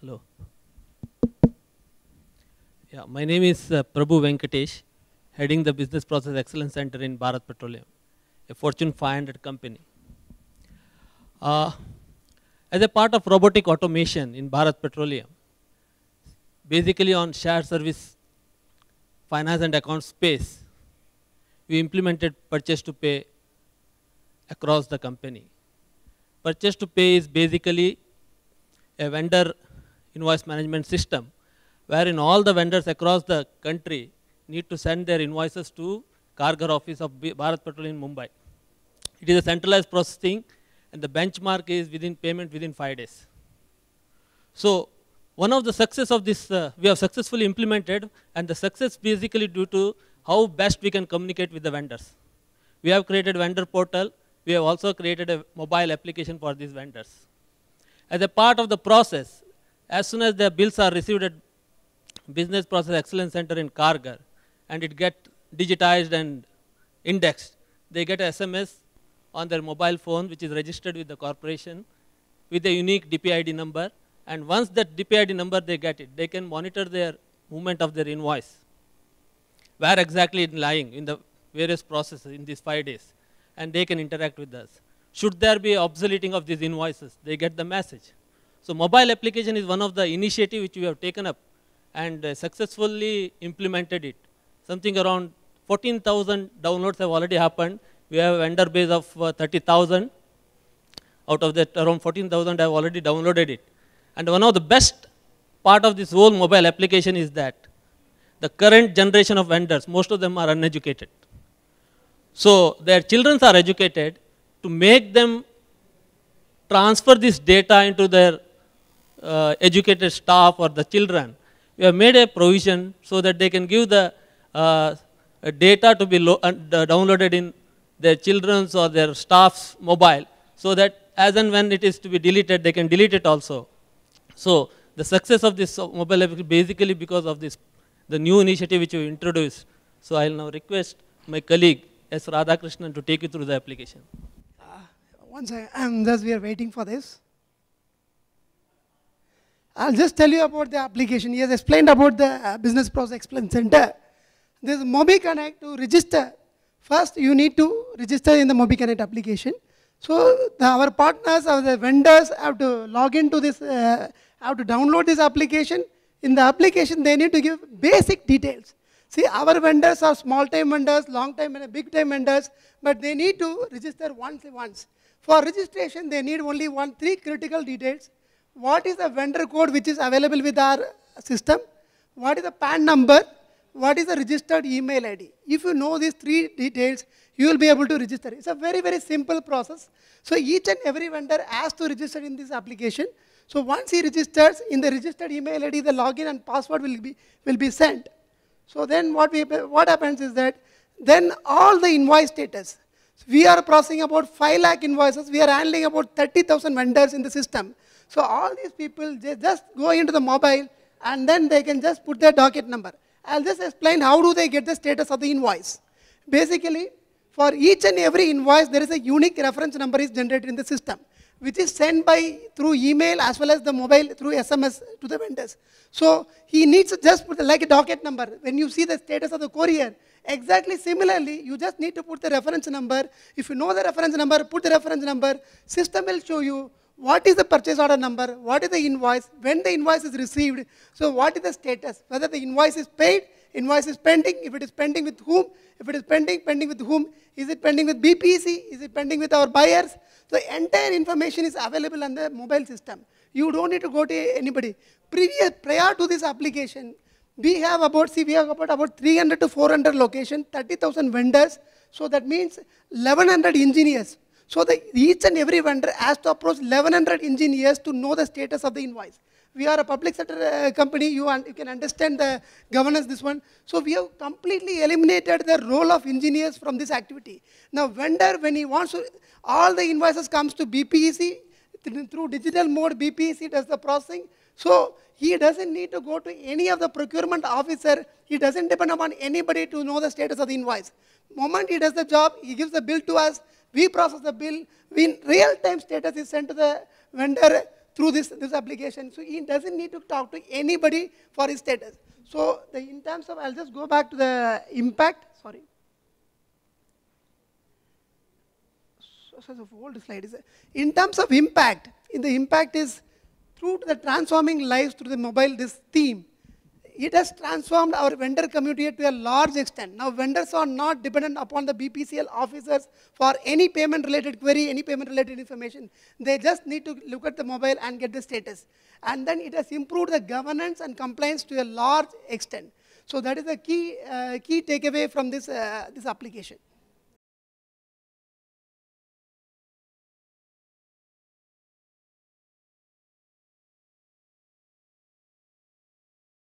Hello. Yeah, my name is Prabhu Venkatesh, heading the Business Process Excellence Center in Bharat Petroleum, a Fortune 500 company. As a part of robotic automation in Bharat Petroleum, basically on shared service finance and account space, we implemented purchase to pay across the company. Purchase to pay is basically a vendor invoice management system wherein all the vendors across the country need to send their invoices to Kargar office of Bharat Petroleum in Mumbai. It is a centralized processing and the benchmark is within payment within 5 days. So one of the success of this, we have successfully implemented, and the success basically due to how best we can communicate with the vendors. We have created vendor portal. We have also created a mobile application for these vendors. As a part of the process, as soon as their bills are received at Business Process Excellence Center in Kargar, and it gets digitized and indexed, they get an SMS on their mobile phone, which is registered with the corporation, with a unique DPID number. And once that DPID number they get it, they can monitor their movement of their invoice, where exactly it's lying in the various processes in these 5 days, and they can interact with us. Should there be obsoleting of these invoices, they get the message. So mobile application is one of the initiative which we have taken up and successfully implemented it. Something around 14,000 downloads have already happened. We have a vendor base of 30,000. Out of that, around 14,000 have already downloaded it. And one of the best part of this whole mobile application is that the current generation of vendors, most of them are uneducated. So their children are educated. To make them transfer this data into their educated staff or the children, we have made a provision so that they can give the data to be downloaded in their children's or their staff's mobile, so that as and when it is to be deleted, they can delete it also. So the success of this mobile app is basically because of this, the new initiative which we introduced. So I'll now request my colleague S. Radhakrishnan to take you through the application. Thus we are waiting for this. I'll just tell you about the application. He has explained about the Business Process Excellence Center. This MobiConnect to register. First, you need to register in the MobiConnect application. So our partners or the vendors have to log into this, have to download this application. In the application, they need to give basic details. See, our vendors are small-time vendors, long-time and big-time vendors, but they need to register once. For registration, they need only three critical details. What is the vendor code which is available with our system? What is the PAN number? What is the registered email ID? If you know these three details, you will be able to register. It's a very, very simple process. So each and every vendor has to register in this application. So once he registers, in the registered email ID, the login and password will be sent. So then what happens is that then all the invoice status, we are processing about 5 lakh invoices. We are handling about 30,000 vendors in the system. So all these people, they just go into the mobile and then they can just put their docket number. I'll just explain how do they get the status of the invoice. Basically, for each and every invoice, there is a unique reference number is generated in the system, which is sent through email as well as the mobile through SMS to the vendors. So he needs to just put like a docket number. When you see the status of the courier, exactly similarly, you just need to put the reference number. If you know the reference number, put the reference number. System will show you what is the purchase order number, what is the invoice, when the invoice is received, so what is the status, whether the invoice is paid, invoice is pending, if it is pending with whom, if it is pending with whom, is it pending with BPC, is it pending with our buyers. So entire information is available on the mobile system. You don't need to go to anybody. Prior to this application, we have about 300 to 400 locations, 30,000 vendors. So that means 1,100 engineers. So each and every vendor has to approach 1,100 engineers to know the status of the invoice. We are a public sector company. You can understand the governance, this one. So we have completely eliminated the role of engineers from this activity. Now vendor, when he wants to, all the invoices comes to BPEC. Through digital mode, BPEC does the processing. So he doesn't need to go to any of the procurement officer. He doesn't depend upon anybody to know the status of the invoice. Moment he does the job, he gives the bill to us. We process the bill. Real-time status is sent to the vendor through this application. So he doesn't need to talk to anybody for his status. So in terms of, I'll just go back to the impact. Sorry. So the old slide is, in terms of impact, the impact is through the transforming lives through the mobile, this theme. It has transformed our vendor community to a large extent. Now vendors are not dependent upon the BPCL officers for any payment related query, any payment related information. They just need to look at the mobile and get the status. And then it has improved the governance and compliance to a large extent. So that is the key takeaway from this application.